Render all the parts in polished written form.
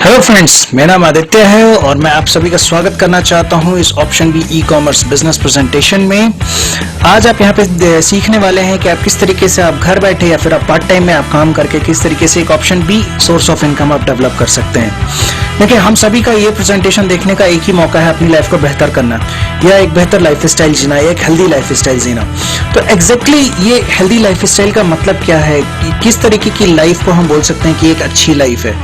Hello friends, मेरा नाम आदित्य है और मैं आप सभी का स्वागत करना चाहता हूं इस option B e commerce business presentation में। आज आप यहां पे सीखने वाले हैं कि आप किस तरीके से आप घर बैठे या फिर आप पार्ट टाइम में आप काम करके किस तरीके से एक option be source of income आप डेवलप कर सकते हैं। देखिए, हम सभी का ये प्रेजेंटेशन देखने का एक ही मौका है अपनी लाइफ को बेहतर करना या एक बेहतर लाइफ स्टाइल जीना या एक हेल्दी लाइफ स्टाइल जीना। तो एग्जैक्टली ये हेल्दी लाइफ स्टाइल का मतलब क्या है, किस तरीके की लाइफ को हम बोल सकते हैं कि एक अच्छी लाइफ है।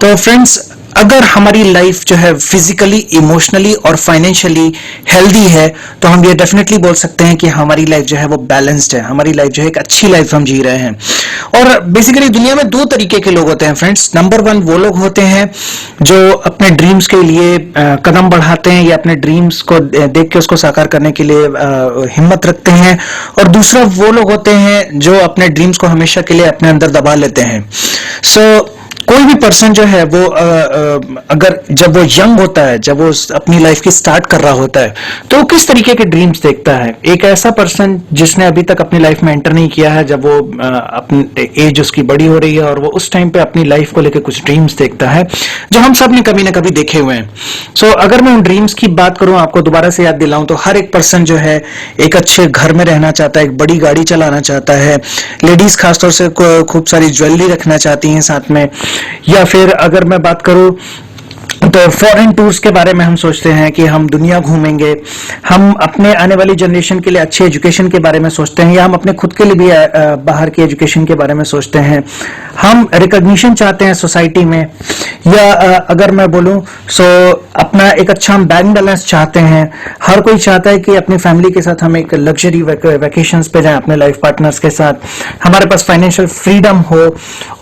तो फ्रेंड्स, अगर हमारी लाइफ जो है फिजिकली, इमोशनली और फाइनेंशियली हेल्दी है तो हम ये डेफिनेटली बोल सकते हैं कि हमारी लाइफ जो है वो बैलेंस्ड है, हमारी लाइफ जो है एक अच्छी लाइफ हम जी रहे हैं। और बेसिकली दुनिया में दो तरीके के लोग होते हैं फ्रेंड्स। नंबर वन, वो लोग होते हैं जो अपने ड्रीम्स के लिए कदम बढ़ाते हैं या अपने ड्रीम्स को देख के उसको साकार करने के लिए हिम्मत रखते हैं। और दूसरा वो लोग होते हैं जो अपने ड्रीम्स को हमेशा के लिए अपने अंदर दबा लेते हैं। कोई भी पर्सन जो है वो अगर जब वो यंग होता है, जब वो अपनी लाइफ की स्टार्ट कर रहा होता है, तो वो किस तरीके के ड्रीम्स देखता है। एक ऐसा पर्सन जिसने अभी तक अपनी लाइफ में एंटर नहीं किया है, जब वो अपनी एज उसकी बड़ी हो रही है और वो उस टाइम पे अपनी लाइफ को लेकर कुछ ड्रीम्स देखता है जो हम सब ने कभी ना कभी देखे हुए हैं। अगर मैं उन ड्रीम्स की बात करूं, आपको दोबारा से याद दिलाऊं, तो हर एक पर्सन जो है एक अच्छे घर में रहना चाहता है, एक बड़ी गाड़ी चलाना चाहता है। लेडीज खासतौर से खूब सारी ज्वेलरी रखना चाहती हैं साथ में। या फिर अगर मैं बात करूं तो फॉरेन टूर्स के बारे में हम सोचते हैं कि हम दुनिया घूमेंगे। हम अपने आने वाली जनरेशन के लिए अच्छी एजुकेशन के बारे में सोचते हैं, या हम अपने खुद के लिए भी बाहर की एजुकेशन के बारे में सोचते हैं। हम रिकॉग्निशन चाहते हैं सोसाइटी में, या अगर मैं बोलूं अपना एक अच्छा हम बैंक बैलेंस चाहते हैं। हर कोई चाहता है कि अपनी फैमिली के साथ हम एक लग्जरी वेकेशंस पे जाएं अपने लाइफ पार्टनर्स के साथ, हमारे पास फाइनेंशियल फ्रीडम हो,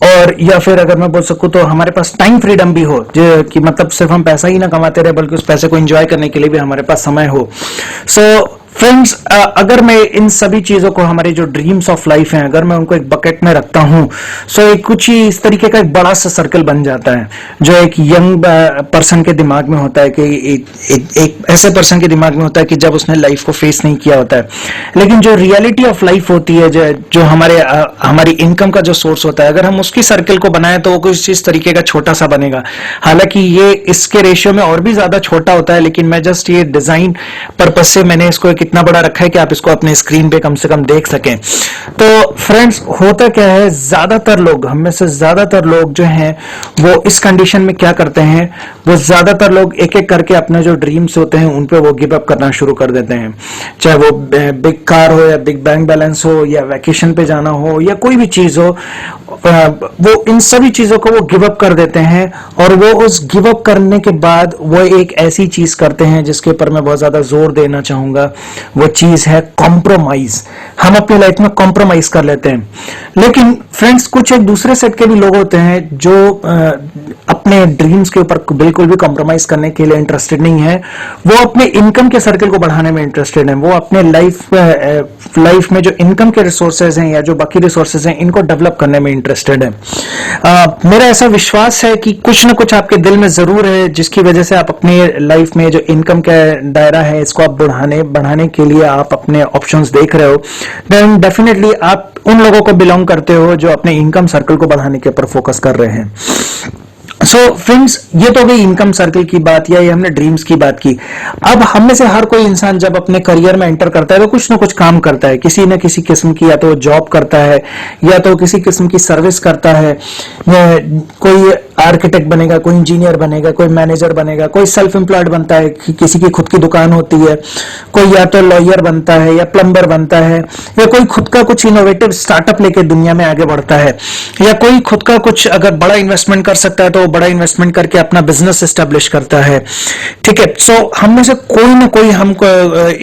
और या फिर अगर मैं बोल सकूं तो हमारे पास टाइम फ्रीडम भी हो, कि मतलब सिर्फ हम पैसा ही ना कमाते रहे बल्कि उस पैसे को एंजॉय करने के लिए भी हमारे पास समय हो। फ्रेंड्स, अगर मैं इन सभी चीजों को, हमारे जो ड्रीम्स ऑफ लाइफ हैं, अगर मैं उनको एक बकेट में रखता हूं, एक कुछ ही इस तरीके का एक बड़ा सा सर्कल बन जाता है जो एक यंग पर्सन के दिमाग में होता है, कि एक ऐसे पर्सन के दिमाग में होता है कि जब उसने लाइफ को फेस नहीं किया होता है। लेकिन जो रियलिटी ऑफ लाइफ होती है, जो हमारी इनकम का जो सोर्स होता है, अगर हम उसकी सर्कल को बनाएं तो वो कुछ इस तरीके का छोटा सा बनेगा। हालांकि ये इसके रेशियो में और भी ज्यादा छोटा होता है, लेकिन मैं जस्ट ये डिजाइन पर्पज से मैंने इसको इतना बड़ा रखा है कि आप इसको अपने स्क्रीन पे कम से कम देख सकें। तो फ्रेंड्स, होता क्या है, ज्यादातर लोग, हम में से ज्यादातर लोग जो हैं वो इस कंडीशन में क्या करते हैं, वो ज्यादातर लोग एक एक करके अपने जो ड्रीम्स होते हैं उन पे वो गिव अप करना शुरू कर देते हैं। चाहे वो बिग कार हो, या बिग बैंक बैलेंस हो, या वैकेशन पे जाना हो, या कोई भी चीज हो, वो इन सभी चीजों को वो गिव अप कर देते हैं। और वो उस गिव अप करने के बाद वो एक ऐसी चीज करते हैं जिसके ऊपर मैं बहुत ज्यादा जोर देना चाहूंगा, वो चीज है कॉम्प्रोमाइज। हम अपनी लाइफ में कॉम्प्रोमाइज कर लेते हैं। लेकिन फ्रेंड्स, कुछ एक दूसरे सेट के भी लोग होते हैं जो अपने ड्रीम्स के ऊपर बिल्कुल भी कॉम्प्रोमाइज करने के लिए इंटरेस्टेड नहीं है। वो अपने इनकम के सर्कल को बढ़ाने में इंटरेस्टेड है। वो अपने लाइफ में जो इनकम के रिसोर्सेज हैं या जो बाकी रिसोर्सेज हैं, इनको डेवलप करने में इंटरेस्टेड है। मेरा ऐसा विश्वास है कि कुछ ना कुछ आपके दिल में जरूर है जिसकी वजह से आप अपनी लाइफ में जो इनकम का दायरा है इसको आप बढ़ाने के लिए आप अपने ऑप्शंस देख रहे हो। देन डेफिनेटली आप उन लोगों को बिलोंग करते हो जो अपने इनकम सर्कल को बढ़ाने के ऊपर फोकस कर रहे हैं। फ्रेंड्स, ये तो गई इनकम सर्कल की बात, या ये हमने ड्रीम्स की बात की। अब हम में से हर कोई इंसान जब अपने करियर में एंटर करता है तो कुछ ना कुछ काम करता है, किसी न किसी किस्म की, या तो जॉब करता है या तो किसी किस्म की सर्विस करता है। कोई आर्किटेक्ट बनेगा, कोई इंजीनियर बनेगा, कोई मैनेजर बनेगा, कोई सेल्फ एम्प्लॉयड बनता है, किसी की खुद की दुकान होती है, कोई या तो लॉयर बनता है या प्लम्बर बनता है, या कोई खुद का कुछ इनोवेटिव स्टार्टअप लेके दुनिया में आगे बढ़ता है, या कोई खुद का कुछ अगर बड़ा इन्वेस्टमेंट कर सकता है तो वो बड़ा इन्वेस्टमेंट करके अपना बिजनेस एस्टेब्लिश करता है। ठीक है, हम में से कोई ना कोई, हमको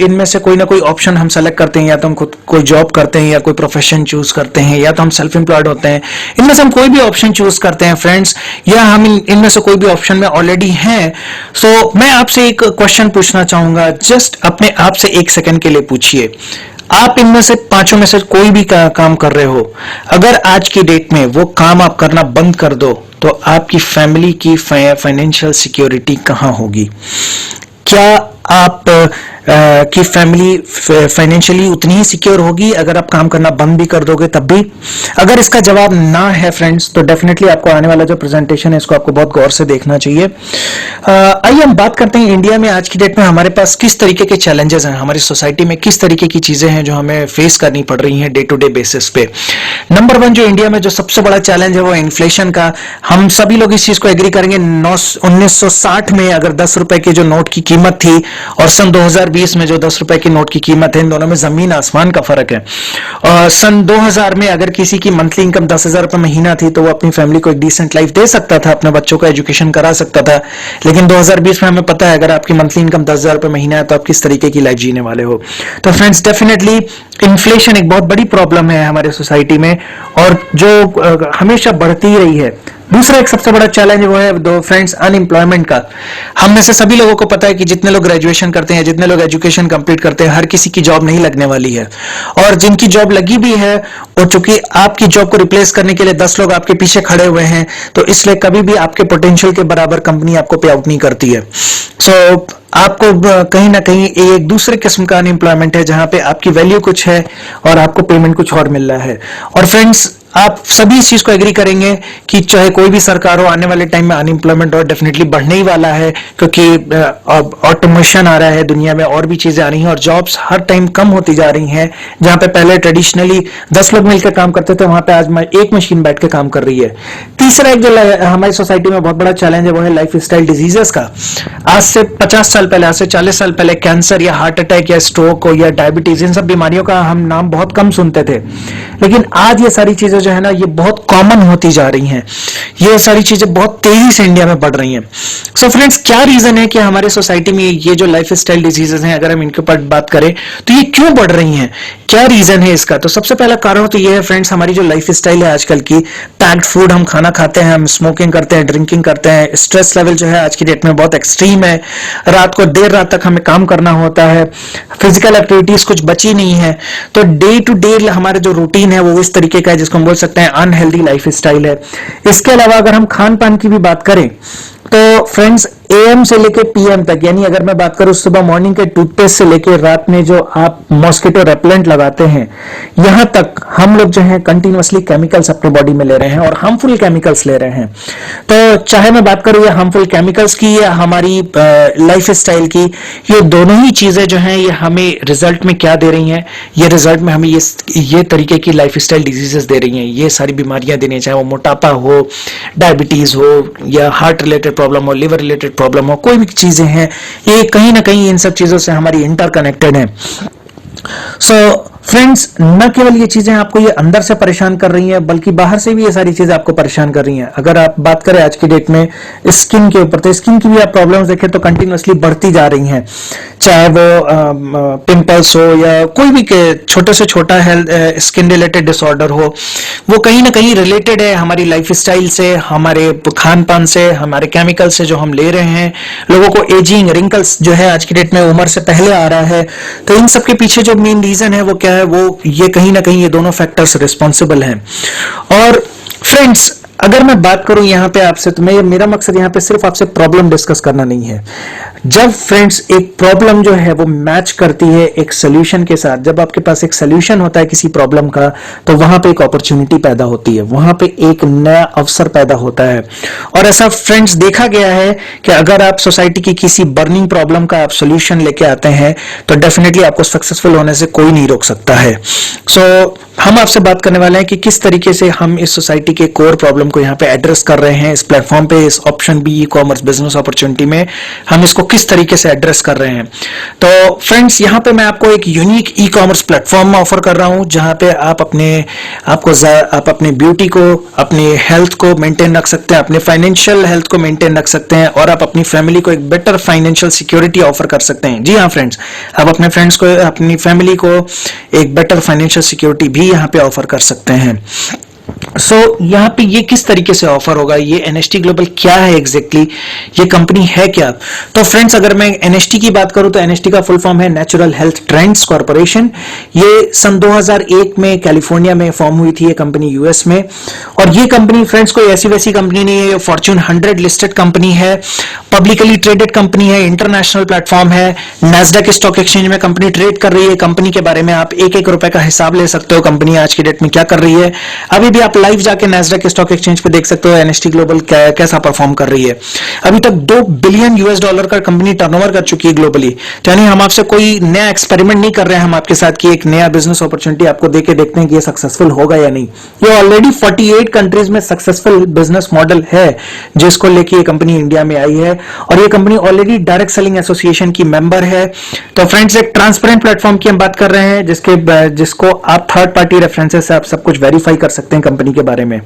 इनमें से कोई ना कोई ऑप्शन हम सेलेक्ट करते हैं। या तो हम खुद कोई जॉब करते हैं, या कोई प्रोफेशन चूज करते हैं, या तो हम सेल्फ एम्प्लॉयड होते हैं। इनमें से हम कोई भी ऑप्शन चूज करते हैं फ्रेंड्स, या हम इनमें से कोई भी ऑप्शन में ऑलरेडी हैं। मैं आपसे एक क्वेश्चन पूछना चाहूंगा, जस्ट अपने आप से एक सेकंड के लिए पूछिए, आप इनमें से पांचों में से कोई भी काम कर रहे हो, अगर आज की डेट में वो काम आप करना बंद कर दो तो आपकी फैमिली की फाइनेंशियल सिक्योरिटी कहां होगी? क्या आप कि फैमिली फाइनेंशियली उतनी ही सिक्योर होगी अगर आप काम करना बंद भी कर दोगे तब भी? अगर इसका जवाब ना है फ्रेंड्स, तो डेफिनेटली आपको आने वाला जो प्रेजेंटेशन है इसको आपको बहुत गौर से देखना चाहिए। आइए हम बात करते हैं इंडिया में आज की डेट में हमारे पास किस तरीके के चैलेंजेस हैं, हमारी सोसाइटी में किस तरीके की चीजें हैं जो हमें फेस करनी पड़ रही हैं डे टू डे बेसिस पे। नंबर 1 जो इंडिया में जो सबसे बड़ा चैलेंज है वो इन्फ्लेशन का। हम सभी लोग इस चीज को एग्री करेंगे, 1960 में अगर 10 रुपए के जो नोट की कीमत थी और सन 2020 में जो 10 रुपए के नोट की कीमत है, इन दोनों में जमीन आसमान का फर्क है। और सन 2000 में अगर किसी की मंथली इनकम 10,000 रुपए महीना थी तो वो अपनी फैमिली को एक डिसेंट लाइफ दे सकता था, अपने बच्चों को एजुकेशन करा सकता था। लेकिन 2020 में हमें पता है अगर आपकी मंथली इनकम 10,000 रुपए महीना है तो आप किस तरीके की लाइफ जीने वाले हो। तो फ्रेंड्स डेफिनेटली इन्फ्लेशन एक बहुत बड़ी प्रॉब्लम है हमारे सोसाइटी में और जो हमेशा बढ़ती ही रही है। दूसरा एक सबसे बड़ा चैलेंज वो है दो फ्रेंड्स अनएम्प्लॉयमेंट का। हम में से सभी लोगों को पता है कि जितने लोग ग्रेजुएशन करते हैं, जितने लोग एजुकेशन कंप्लीट करते हैं, हर किसी की जॉब नहीं लगने वाली है। और जिनकी जॉब लगी भी है और चूंकि आपकी जॉब को रिप्लेस करने के लिए 10 लोग आपके पीछे खड़े हुए हैं, तो इसलिए कभी भी आपके पोटेंशियल के बराबर कंपनी आपको पे आउट नहीं करती है। सो आपको कहीं ना कहीं एक दूसरे किस्म का अनएम्प्लॉयमेंट है जहां पे आपकी वैल्यू कुछ है और आपको पेमेंट कुछ और मिल रहा है। और फ्रेंड्स आप सभी इस चीज को एग्री करेंगे कि चाहे कोई भी सरकार हो, आने वाले टाइम में अनएम्प्लॉयमेंट और डेफिनेटली बढ़ने ही वाला है, क्योंकि अब ऑटोमेशन आ रहा है दुनिया में, और भी चीजें आ रही हैं और जॉब्स हर टाइम कम होती जा रही हैं। जहां पे पहले ट्रेडिशनली 10 लोग मिलकर काम करते थे, वहां पे आज एक मशीन बैठ के काम कर रही है। तीसरा एक जो हमारी सोसाइटी में बहुत बड़ा चैलेंज है वो है लाइफ स्टाइल डिजीजेस का। आज से 50 साल पहले, आज से 40 साल पहले कैंसर या हार्ट अटैक या स्ट्रोक या डायबिटीज, इन सब बीमारियों का हम नाम बहुत कम सुनते थे। लेकिन आज ये सारी चीजें जो है ना ये बहुत कॉमन होती जा रही हैं। ये सारी चीजें बहुत तेजी से इंडिया में बढ़ रही हैं। सो फ्रेंड्स क्या रीजन है कि हमारे सोसाइटी में ये जो लाइफ स्टाइल डिजीजेस हैं, अगर हम इनके ऊपर बात करें तो ये क्यों बढ़ रही हैं, क्या रीजन है इसका? तो सबसे पहला कारण तो ये है फ्रेंड्स, हमारी जो लाइफ स्टाइल है आजकल की, पैक्ड फूड हम खाना खाते हैं, हम स्मोकिंग करते हैं, ड्रिंकिंग करते हैं, स्ट्रेस लेवल जो है आज की डेट में बहुत एक्सट्रीम है, रात को देर रात तक हमें काम करना होता है, फिजिकल एक्टिविटीज कुछ बची नहीं है। तो डे टू डे हमारे जो रूटीन है वो इस तरीके का है जिसको हम बोल सकते हैं अनहेल्दी लाइफ स्टाइल है। इसके अलावा अगर हम खान पान की भी बात करें तो फ्रेंड्स एएम से लेके पीएम तक, यानी अगर मैं बात करूं सुबह मॉर्निंग के टूथपेस्ट से लेके रात में जो आप मॉस्किटो रेपेलेंट लगाते हैं, यहां तक हम लोग जो है कंटिन्यूअसली केमिकल्स अपने बॉडी में ले रहे हैं और हार्मफुल केमिकल्स ले रहे हैं। तो चाहे मैं बात करूं या हार्मफुल केमिकल्स की या हमारी लाइफ स्टाइल की, ये दोनों ही चीजें जो हैं ये हमें रिजल्ट में क्या दे रही हैं, ये रिजल्ट में हमें ये तरीके की लाइफ स्टाइल डिजीजेस दे रही हैं, ये सारी बीमारियां देनी, चाहे वो मोटापा हो, डायबिटीज हो या हार्ट रिलेटेड प्रॉब्लम हो, लिवर रिलेटेड प्रॉब्लम हो, कोई भी चीजें हैं ये कहीं ना कहीं इन सब चीजों से हमारी इंटरकनेक्टेड है। सो फ्रेंड्स न केवल ये चीजें आपको ये अंदर से परेशान कर रही हैं बल्कि बाहर से भी ये सारी चीजें आपको परेशान कर रही हैं। अगर आप बात करें आज की डेट में स्किन के ऊपर, तो स्किन की भी आप प्रॉब्लम्स देखें तो कंटिन्यूअसली बढ़ती जा रही हैं, चाहे वो पिंपल्स हो या कोई भी छोटे से छोटा हेल्थ स्किन रिलेटेड डिसऑर्डर हो, वो कहीं ना कहीं रिलेटेड है हमारी लाइफ स्टाइल से, हमारे खान पान से, हमारे केमिकल से जो हम ले रहे हैं। लोगों को एजिंग, रिंकल्स जो है आज की डेट में उम्र से पहले आ रहा है। तो इन सबके पीछे जो मेन रीजन है वो क्या है, वो ये कहीं ना कहीं ये दोनों फैक्टर्स रिस्पॉन्सिबल हैं। और फ्रेंड्स अगर मैं बात करूं यहां पे आपसे, तो मेरा मकसद यहां पे सिर्फ आपसे प्रॉब्लम डिस्कस करना नहीं है। जब फ्रेंड्स एक प्रॉब्लम जो है वो मैच करती है एक सोल्यूशन के साथ, जब आपके पास एक सोल्यूशन होता है किसी प्रॉब्लम का, तो वहां पे एक अपॉर्चुनिटी पैदा होती है, वहां पे एक नया अवसर पैदा होता है। और ऐसा फ्रेंड्स देखा गया है कि अगर आप सोसाइटी की किसी बर्निंग प्रॉब्लम का आप सोल्यूशन लेके आते हैं तो डेफिनेटली आपको सक्सेसफुल होने से कोई नहीं रोक सकता है। सो हम आपसे बात करने वाले हैं कि किस तरीके से हम इस सोसाइटी के कोर प्रॉब्लम को यहाँ पे एड्रेस कर रहे हैं, इस प्लेटफॉर्म पे, इस option B e commerce business opportunity में हम इसको किस तरीके से एड्रेस कर रहे हैं। तो फ्रेंड्स यहाँ पे मैं आपको एक यूनिक ई कॉमर्स प्लेटफॉर्म में ऑफर कर रहा हूँ जहां पे आप अपने ब्यूटी को, अपने हेल्थ को मेंटेन रख सकते हैं, अपने फाइनेंशियल हेल्थ को मेंटेन रख सकते हैं और आप अपनी फैमिली को एक बेटर फाइनेंशियल सिक्योरिटी ऑफर कर सकते हैं। जी हाँ फ्रेंड्स, आप अपने फ्रेंड्स को, अपनी फैमिली को एक बेटर फाइनेंशियल सिक्योरिटी भी यहाँ पे ऑफर कर सकते हैं। सो यहाँ पे ये किस तरीके से ऑफर होगा, ये एनएसटी ग्लोबल क्या है एग्जैक्टली, ये कंपनी है क्या? तो फ्रेंड्स, अगर मैं एनएसटी की बात करूं तो एनएसटी का फुल फॉर्म है नेचुरल हेल्थ ट्रेंड्स कॉर्पोरेशन। ये सन 2001 में कैलिफोर्निया में फॉर्म हुई थी ये कंपनी, यूएस में। और ये कंपनी फ्रेंड्स कोई ऐसी वैसी कंपनी नहीं है, ये फॉर्च्यून 100 लिस्टेड कंपनी है, पब्लिकली ट्रेडेड कंपनी है, इंटरनेशनल प्लेटफॉर्म है, नैस्डैक स्टॉक एक्सचेंज में कंपनी ट्रेड कर रही है। कंपनी के बारे में आप एक एक रुपए का हिसाब ले सकते हो, कंपनी आज की डेट में क्या कर रही है। अभी भी आप लाइव जाके नैस्डैक स्टॉक एक्सचेंज पे देख सकते हो एनएसटी ग्लोबल कैसा परफॉर्म कर रही है। अभी तक $2 बिलियन का कंपनी टर्नओवर कर चुकी है ग्लोबली। तो यानी हम आपसे कोई नया एक्सपेरिमेंट नहीं कर रहे हैं हम आपके साथ कि एक नया बिजनेस अपॉर्चुनिटी आपको देके देखते हैं कि ये सक्सेसफुल होगा या नहीं। ये ऑलरेडी 48 कंट्रीज में सक्सेसफुल बिजनेस मॉडल है जिसको लेके ये कंपनी इंडिया में आई है। और ये company already direct selling association की मेंबर है। तो फ्रेंड्स, एक ट्रांसपेरेंट प्लेटफॉर्म की हम बात कर रहे हैं जिसको आप थर्ड पार्टी रेफरेंसेस से आप सब कुछ वेरीफाई कर सकते हैं कंपनी के बारे में।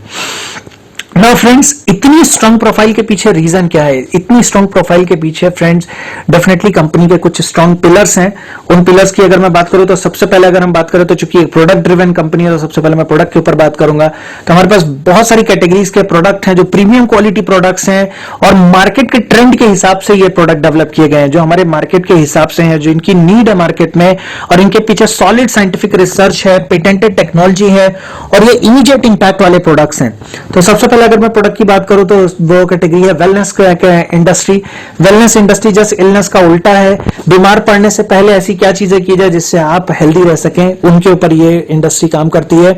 नाउ फ्रेंड्स, इतनी स्ट्रांग प्रोफाइल के पीछे रीजन क्या है? इतनी स्ट्रांग प्रोफाइल के पीछे फ्रेंड्स डेफिनेटली कंपनी के कुछ स्ट्रांग पिलर्स हैं। उन पिलर्स की अगर मैं बात करूं तो सबसे पहले अगर हम बात करें तो चूंकि एक प्रोडक्ट ड्रिवन कंपनी है तो सबसे पहले मैं प्रोडक्ट के ऊपर बात करूंगा। तो हमारे पास बहुत सारी कैटेगरीज के प्रोडक्ट हैं जो प्रीमियम क्वालिटी प्रोडक्ट्स हैं और मार्केट के ट्रेंड के हिसाब से ये प्रोडक्ट डेवलप किए गए हैं, जो हमारे मार्केट के हिसाब से हैं, जो इनकी नीड है मार्केट में, और इनके पीछे सॉलिड साइंटिफिक रिसर्च है, पेटेंटेड टेक्नोलॉजी है और ये इमीडिएट इंपैक्ट वाले प्रोडक्ट्स हैं। तो सबसे पहले अगर मैं प्रोडक्ट की बात करूं तो वो कैटेगरी है wellness industry. Wellness industry just illness का उल्टा है। बीमार पड़ने से पहले ऐसी क्या चीजें की जाए जिससे आप हेल्दी रह सकें, उनके ऊपर ये इंडस्ट्री काम करती है।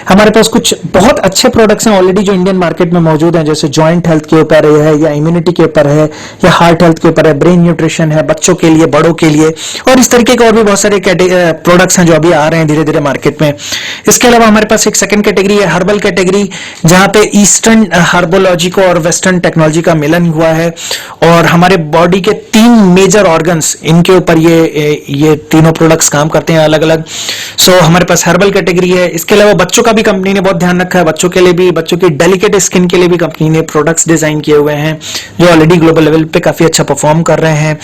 हमारे पास कुछ बहुत अच्छे प्रोडक्ट्स हैं ऑलरेडी जो इंडियन मार्केट में मौजूद हैं, जैसे जॉइंट हेल्थ के ऊपर है या इम्यूनिटी के ऊपर है या हार्ट हेल्थ के ऊपर है, ब्रेन न्यूट्रिशन है, बच्चों के लिए, बड़ों के लिए, और इस तरीके के और भी बहुत सारे प्रोडक्ट्स हैं जो अभी आ रहे हैं धीरे धीरे मार्केट में। इसके अलावा हमारे पास एक सेकंड कैटेगरी है हर्बल कैटेगरी, जहां पे ईस्टर्न हर्बोलॉजी को और वेस्टर्न टेक्नोलॉजी का मिलन हुआ है और हमारे बॉडी के 3 मेजर ऑर्गन्स, इनके ऊपर ये तीनों प्रोडक्ट्स काम करते हैं अलग अलग। सो हमारे पास हर्बल कैटेगरी है। इसके अलावा बच्चों का भी कंपनी ने बहुत ध्यान रखा है, बच्चों के लिए भी, बच्चों की डेलिकेट स्किन के लिए भी कंपनी ने प्रोडक्ट्स डिजाइन किए हुए हैं जो ऑलरेडी ग्लोबल लेवल पे काफी अच्छा परफॉर्म कर रहे हैं।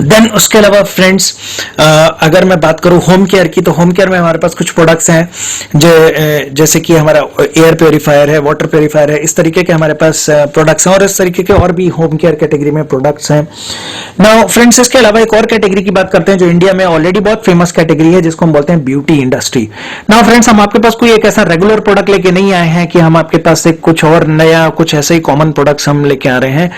देन उसके अलावा फ्रेंड्स, अगर मैं बात करूं होम केयर की, तो होम केयर में हमारे पास कुछ प्रोडक्ट्स हैं जैसे कि हमारा एयर प्योरीफायर है, वाटर प्योरीफायर है, इस तरीके के हमारे पास प्रोडक्ट्स हैं और इस तरीके के और भी होम केयर कैटेगरी में प्रोडक्ट्स हैं। नाउ फ्रेंड्स, इसके अलावा एक और कैटेगरी की बात करते हैं जो इंडिया में ऑलरेडी बहुत फेमस कैटेगरी है, जिसको हम बोलते हैं ब्यूटी इंडस्ट्री। नाउ फ्रेंड्स, हम आपके पास कोई एक ऐसा रेगुलर प्रोडक्ट लेके नहीं आए हैं कि हम आपके पास से कुछ और नया, कुछ ऐसे ही कॉमन प्रोडक्ट्स हम लेके आ रहे हैं।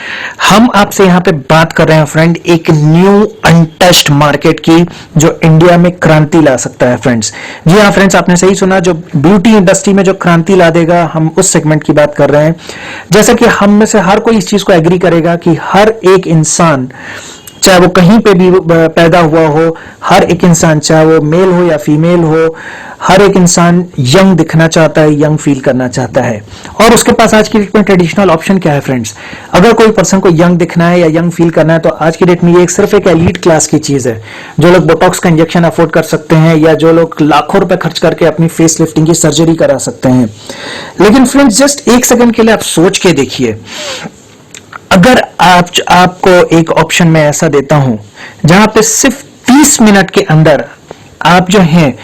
हम आपसे यहाँ पे बात कर रहे हैं फ्रेंड एक न्यू अनटच्ड मार्केट की जो इंडिया में क्रांति ला सकता है फ्रेंड्स। जी हाँ फ्रेंड्स, आपने सही सुना, जो ब्यूटी इंडस्ट्री में जो क्रांति ला देगा, हम उस सेगमेंट की बात कर रहे हैं। जैसा कि हम में से हर कोई इस चीज को एग्री करेगा कि हर एक इंसान, चाहे वो कहीं पे भी पैदा हुआ हो, हर एक इंसान, चाहे वो मेल हो या फीमेल हो, हर एक इंसान यंग दिखना चाहता है, यंग फील करना चाहता है। और उसके पास आज की डेट में ट्रेडिशनल ऑप्शन क्या है फ्रेंड्स? अगर कोई पर्सन को यंग दिखना है या यंग फील करना है तो आज की डेट में ये सिर्फ एक एलीट क्लास की चीज है। जो लोग बोटॉक्स का इंजेक्शन अफोर्ड कर सकते हैं या जो लोग लाखों रुपए खर्च करके अपनी फेस लिफ्टिंग की सर्जरी करा सकते हैं। लेकिन फ्रेंड्स, जस्ट एक सेकंड के लिए आप सोच के देखिए, अगर आपको एक ऑप्शन मैं ऐसा देता हूं जहां पे सिर्फ 30 मिनट के अंदर आप जो हैं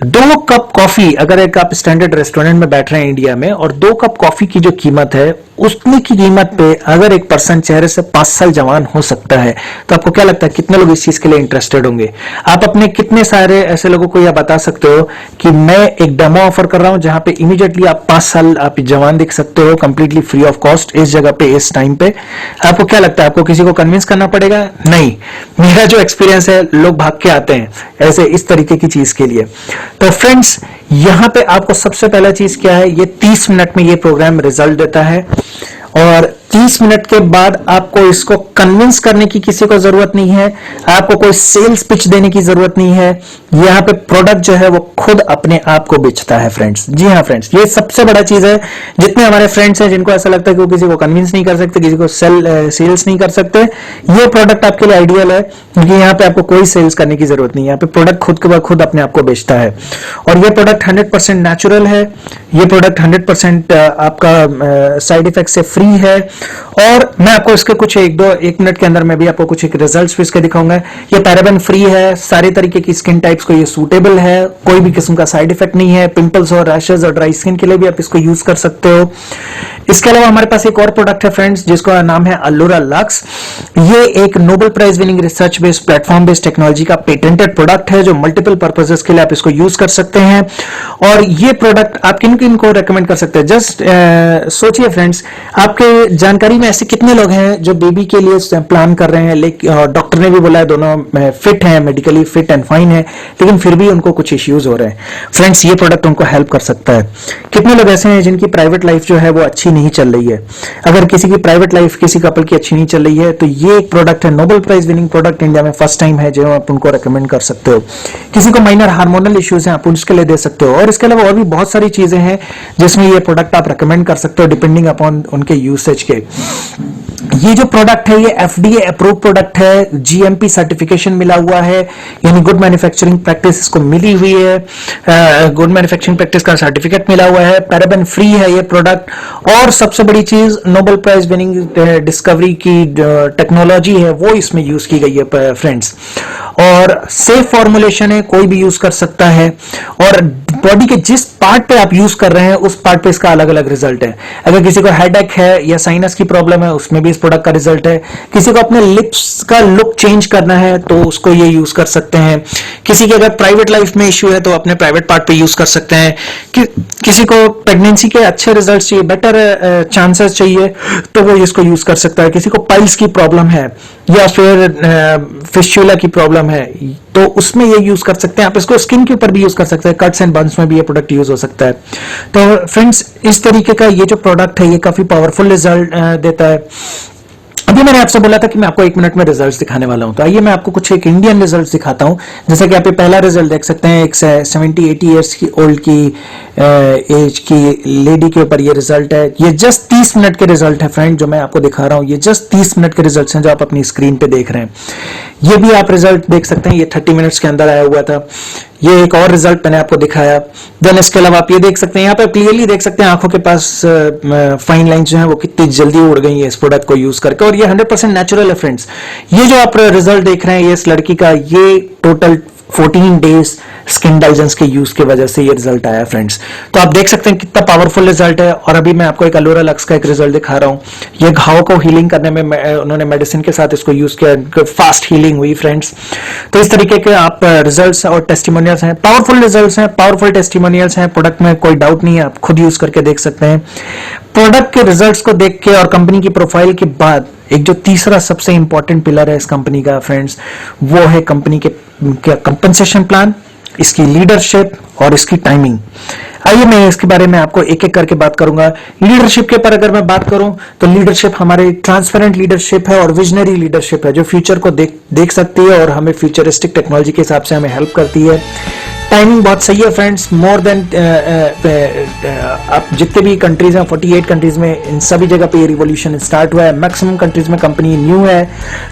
2 कप कॉफी, अगर एक आप स्टैंडर्ड रेस्टोरेंट में बैठ रहे हैं इंडिया में और 2 कप कॉफी की जो कीमत है उतनी की कीमत पे अगर एक पर्सन चेहरे से 5 साल जवान हो सकता है, तो आपको क्या लगता है कितने लोग इस चीज के लिए इंटरेस्टेड होंगे? आप अपने कितने सारे ऐसे लोगों को यह बता सकते हो कि मैं एक डेमो ऑफर कर रहा हूं जहां पे इमीडिएटली आप 5 साल आप जवान दिख सकते हो कंप्लीटली फ्री ऑफ कॉस्ट, इस जगह पे, इस टाइम पे? आपको क्या लगता है, आपको किसी को कन्विंस करना पड़ेगा? नहीं, मेरा जो एक्सपीरियंस है, लोग भाग के आते हैं ऐसे इस तरीके की चीज के लिए। तो फ्रेंड्स, यहां पे आपको सबसे पहला चीज क्या है, ये 30 मिनट में ये प्रोग्राम रिजल्ट देता है और 30 मिनट के बाद आपको इसको कन्विंस करने की किसी को जरूरत नहीं है, आपको कोई सेल्स पिच देने की जरूरत नहीं है। यहाँ पे प्रोडक्ट जो है वो खुद अपने आप को बेचता है फ्रेंड्स। जी हाँ फ्रेंड्स, ये सबसे बड़ा चीज है। जितने हमारे फ्रेंड्स हैं जिनको ऐसा लगता है कि वो किसी को कन्विंस नहीं कर सकते, किसी को सेल्स नहीं कर सकते, ये प्रोडक्ट आपके लिए आइडियल है क्योंकि यहाँ पे आपको कोई सेल्स करने की जरूरत नहीं है। यहाँ पे प्रोडक्ट खुद के बाद खुद अपने आप को बेचता है और ये प्रोडक्ट 100% नेचुरल है। ये प्रोडक्ट 100% आपका साइड इफेक्ट से फ्री है और मैं आपको इसके कुछ एक मिनट के अंदर मैं भी आपको कुछ एक रिजल्ट्स भी इसके दिखाऊंगा। ये पैराबेन फ्री है, सारे तरीके की स्किन टाइप्स को ये सूटेबल है, कोई भी किस्म का साइड इफेक्ट नहीं है, पिंपल्स और रैशेज और ड्राई स्किन के लिए भी आप इसको यूज कर सकते हो। इसके अलावा हमारे पास एक और प्रोडक्ट है फ्रेंड्स, जिसका नाम है अलोरा लक्स। ये एक Nobel prize winning research based platform based technology का पेटेंटेड प्रोडक्ट है, जो मल्टीपल पर्पसेस के लिए आप इसको यूज कर सकते हैं। और ये प्रोडक्ट आप किन किन को रेकमेंड कर सकते हैं? जस्ट सोचिए फ्रेंड्स, आपके जानकारी में ऐसे कितने लोग हैं जो बेबी के लिए प्लान कर रहे हैं, लेकिन डॉक्टर ने भी बोला है दोनों फिट हैं, मेडिकली फिट एंड फाइन है, लेकिन फिर भी उनको कुछ इश्यूज हो रहे हैं। फ्रेंड्स, ये प्रोडक्ट उनको हेल्प कर सकता है। कितने लोग ऐसे हैं जिनकी प्राइवेट लाइफ जो है वो अच्छी नहीं चल रही है? अगर किसी की प्राइवेट लाइफ किसी कपल की अच्छी नहीं चल रही है, तो ये एक प्रोडक्ट है, Nobel prize winning product, India में फर्स्ट टाइम है, जो आप उनको रेकमेंड कर सकते हो। किसी को माइनर हार्मोनल इश्यूज हैं, आप उसके लिए दे सकते हो। और इसके अलावा और भी बहुत सारी चीजें हैं जिसमें ये प्रोडक्ट आप रेकमेंड कर सकते हो डिपेंडिंग अपॉन उनके यूसेज के। ये जो प्रोडक्ट है ये एफडीए अप्रूव प्रोडक्ट है, जीएमपी सर्टिफिकेशन मिला हुआ है, यानी गुड मैन्युफैक्चरिंग प्रैक्टिस इसको मिली हुई है, गुड मैन्युफैक्चरिंग प्रैक्टिस का सर्टिफिकेट मिला हुआ है, पैराबेन फ्री है ये प्रोडक्ट, और सबसे बड़ी चीज नोबेल प्राइज विनिंग डिस्कवरी की टेक्नोलॉजी है वो इसमें यूज की गई है फ्रेंड्स। और सेफ फॉर्मुलेशन है, कोई भी यूज कर सकता है, और बॉडी के जिस पार्ट पे आप यूज कर रहे हैं उस पार्ट पे इसका अलग अलग रिजल्ट है। अगर किसी को हेडेक है या साइनस की प्रॉब्लम है, उसमें भी इस प्रोडक्ट का रिजल्ट है। किसी को अपने लिप्स का लुक चेंज करना है तो उसको ये यूज कर सकते हैं। किसी की अगर प्राइवेट लाइफ में इश्यू है तो अपने प्राइवेट पार्ट पे यूज कर सकते हैं। किसी को प्रेगनेंसी के अच्छे रिजल्ट चाहिए, बेटर चांसेस चाहिए, तो वो इसको यूज कर सकता है। किसी को पाइल्स की प्रॉब्लम है या फिर फिस्टुला की प्रॉब्लम है, तो उसमें ये यूज कर सकते हैं। आप इसको स्किन के ऊपर भी यूज कर सकते हैं, कट्स एंड बर्न्स में भी ये प्रोडक्ट यूज हो सकता है। तो फ्रेंड्स, इस तरीके का ये जो प्रोडक्ट है ये काफी पावरफुल रिजल्ट देता है। अभी मैंने आपसे बोला था कि मैं आपको एक मिनट में रिजल्ट्स दिखाने वाला हूं, तो आइए मैं आपको कुछ एक इंडियन रिजल्ट्स दिखाता हूं। जैसे कि आप ये पहला रिजल्ट देख सकते हैं, एक 70-80 ईयर्स की ओल्ड की एज की लेडी के ऊपर ये रिजल्ट है। ये जस्ट 30 मिनट के रिजल्ट है फ्रेंड, जो मैं आपको दिखा रहा हूं। ये जस्ट 30 मिनट के रिजल्ट हैं जो आप अपनी स्क्रीन पे देख रहे हैं। ये भी आप रिजल्ट देख सकते हैं, ये 30 मिनट्स के अंदर आया हुआ था। ये एक और रिजल्ट मैंने आपको दिखाया। देन इसके अलावा आप ये देख सकते हैं, यहाँ पे क्लियरली देख सकते हैं आंखों के पास फाइन लाइंस जो है वो कितनी जल्दी उड़ गई है इस प्रोडक्ट को यूज करके, और ये 100% नेचुरल है फ्रेंड्स। ये जो आप रिजल्ट देख रहे हैं ये इस लड़की का, ये टोटल 14 डेज स्किन डाइजेंस के यूज की वजह से ये रिजल्ट आया फ्रेंड्स। तो आप देख सकते हैं कितना पावरफुल रिजल्ट है। और अभी मैं आपको एक अलोरा लक्स का एक रिजल्ट दिखा रहा हूं। ये घाव को हीलिंग करने में उन्होंने मेडिसिन के साथ इसको यूज किया, फास्ट हीलिंग हुई फ्रेंड्स। तो इस तरीके के आप रिजल्ट्स और टेस्टिमोनियल्स हैं, पावरफुल रिजल्ट्स हैं, पावरफुल टेस्टिमोनियल्स हैं। प्रोडक्ट में कोई डाउट नहीं है, आप खुद यूज करके देख सकते हैं। प्रोडक्ट के रिजल्ट्स को देख के और कंपनी की प्रोफाइल के बाद एक जो तीसरा सबसे इंपॉर्टेंट पिलर है इस कंपनी का फ्रेंड्स, वो है कंपनी के कंपनसेशन प्लान, इसकी लीडरशिप और इसकी टाइमिंग। आइए मैं इसके बारे में आपको एक एक करके बात करूंगा। लीडरशिप के ऊपर अगर मैं बात करूं तो लीडरशिप हमारी ट्रांसपेरेंट लीडरशिप है और विजनरी लीडरशिप है, जो फ्यूचर को देख सकती है और हमें फ्यूचरिस्टिक टेक्नोलॉजी के हिसाब से हमें हेल्प करती है। टाइमिंग बहुत सही है फ्रेंड्स, मोर देन आप जितने भी कंट्रीज हैं 48 कंट्रीज में, इन सभी जगह पे ये रिवॉल्यूशन स्टार्ट हुआ है। मैक्सिमम कंट्रीज में कंपनी न्यू है,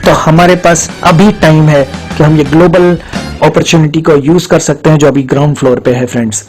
तो हमारे पास अभी टाइम है कि हम ये ग्लोबल अपॉर्चुनिटी को यूज कर सकते हैं जो अभी ग्राउंड फ्लोर पे है फ्रेंड्स।